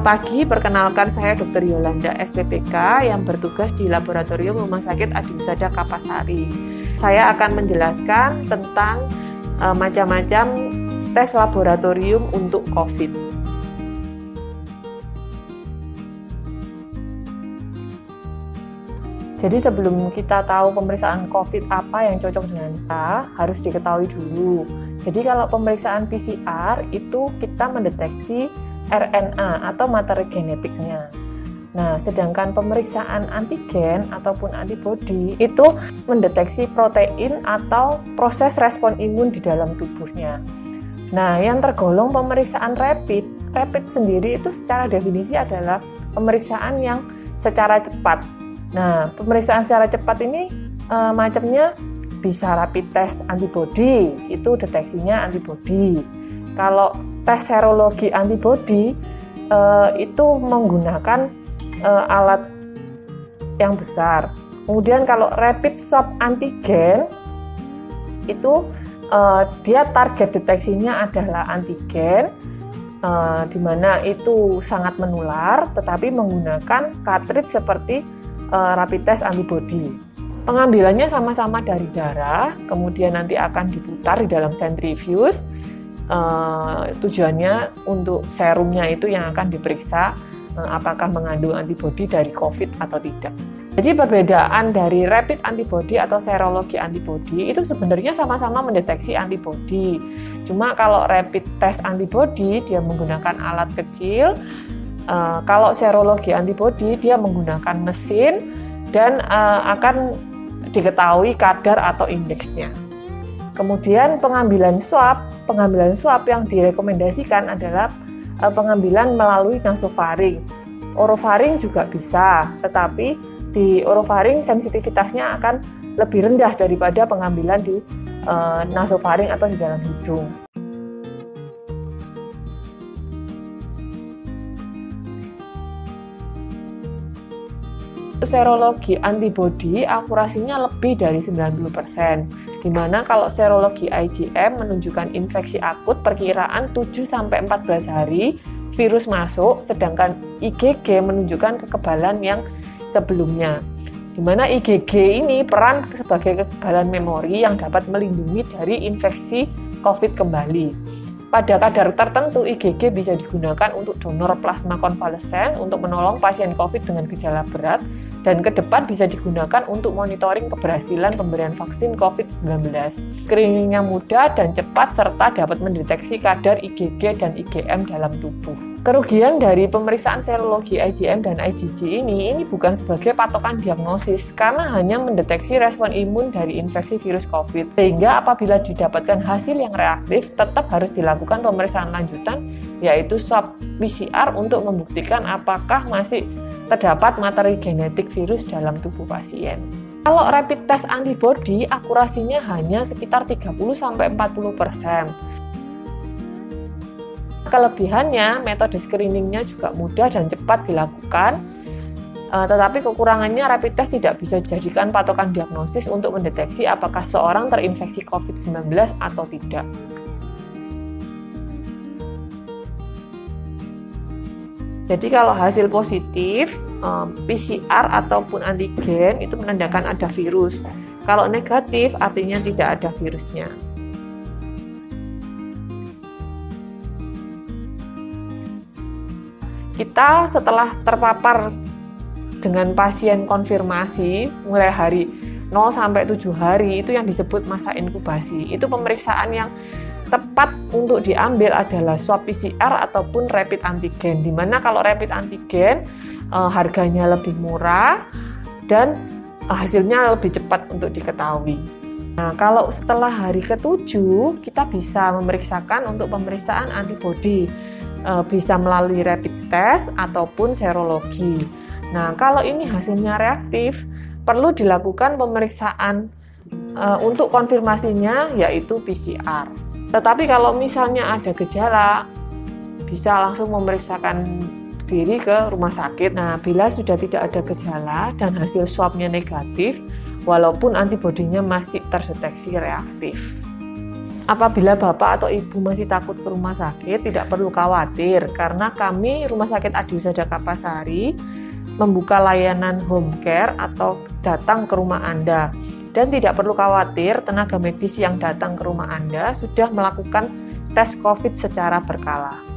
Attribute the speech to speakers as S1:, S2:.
S1: Selamat pagi, perkenalkan saya Dr. Yolanda SPPK yang bertugas di Laboratorium Rumah Sakit Adisada Kapasari. Saya akan menjelaskan tentang macam-macam tes laboratorium untuk COVID. Jadi sebelum kita tahu pemeriksaan COVID apa yang cocok dengan kita, harus diketahui dulu. Jadi kalau pemeriksaan PCR itu kita mendeteksi RNA atau materi genetiknya. Nah, sedangkan pemeriksaan antigen ataupun antibodi itu mendeteksi protein atau proses respon imun di dalam tubuhnya. Nah, yang tergolong pemeriksaan rapid sendiri itu secara definisi adalah pemeriksaan yang secara cepat. Nah, pemeriksaan secara cepat ini macamnya bisa rapid test antibodi, itu deteksinya antibodi. Kalau tes serologi antibodi itu menggunakan alat yang besar. Kemudian kalau rapid swab antigen itu dia target deteksinya adalah antigen, di mana itu sangat menular, tetapi menggunakan cartridge seperti rapid test antibodi. Pengambilannya sama-sama dari darah, kemudian nanti akan diputar di dalam centrifuge. Tujuannya untuk serumnya itu yang akan diperiksa apakah mengandung antibodi dari COVID atau tidak. Jadi perbedaan dari rapid antibody atau serologi antibody itu sebenarnya sama-sama mendeteksi antibodi. Cuma kalau rapid test antibody dia menggunakan alat kecil, kalau serologi antibody dia menggunakan mesin dan akan diketahui kadar atau indeksnya. Kemudian pengambilan swab yang direkomendasikan adalah pengambilan melalui nasofaring. Orofaring juga bisa, tetapi di orofaring sensitivitasnya akan lebih rendah daripada pengambilan di nasofaring atau di dalam hidung. Serologi antibodi akurasinya lebih dari 90%, di mana kalau serologi IgM menunjukkan infeksi akut perkiraan 7-14 hari virus masuk, sedangkan IgG menunjukkan kekebalan yang sebelumnya. Di mana IgG ini peran sebagai kekebalan memori yang dapat melindungi dari infeksi COVID kembali. Pada kadar tertentu, IgG bisa digunakan untuk donor plasma konvalesen untuk menolong pasien COVID dengan gejala berat, dan ke depan bisa digunakan untuk monitoring keberhasilan pemberian vaksin COVID-19. Screeningnya mudah dan cepat serta dapat mendeteksi kadar IgG dan IgM dalam tubuh. Kerugian dari pemeriksaan serologi IgM dan IgG ini bukan sebagai patokan diagnosis karena hanya mendeteksi respon imun dari infeksi virus COVID. Sehingga apabila didapatkan hasil yang reaktif, tetap harus dilakukan pemeriksaan lanjutan yaitu swab PCR untuk membuktikan apakah masih terdapat materi genetik virus dalam tubuh pasien. Kalau rapid test antibody, akurasinya hanya sekitar 30-40%. Kelebihannya, metode screeningnya juga mudah dan cepat dilakukan, tetapi kekurangannya rapid test tidak bisa dijadikan patokan diagnosis untuk mendeteksi apakah seorang terinfeksi COVID-19 atau tidak. Jadi kalau hasil positif, PCR ataupun antigen itu menandakan ada virus. Kalau negatif artinya tidak ada virusnya. Kita setelah terpapar dengan pasien konfirmasi mulai hari 0 sampai 7 hari itu yang disebut masa inkubasi. Itu pemeriksaan yang tepat untuk diambil adalah swab PCR ataupun rapid antigen, di mana kalau rapid antigen harganya lebih murah dan hasilnya lebih cepat untuk diketahui. Nah, kalau setelah hari ke-7 kita bisa memeriksakan untuk pemeriksaan antibodi, bisa melalui rapid test ataupun serologi. Nah, kalau ini hasilnya reaktif, perlu dilakukan pemeriksaan untuk konfirmasinya yaitu PCR. Tetapi kalau misalnya ada gejala, bisa langsung memeriksakan diri ke rumah sakit. Nah, bila sudah tidak ada gejala dan hasil swabnya negatif, walaupun antibodinya masih terdeteksi reaktif. Apabila Bapak atau Ibu masih takut ke rumah sakit, tidak perlu khawatir karena kami Rumah Sakit Adiwusada Kapasari membuka layanan home care atau datang ke rumah Anda. Dan tidak perlu khawatir, tenaga medis yang datang ke rumah Anda sudah melakukan tes COVID secara berkala.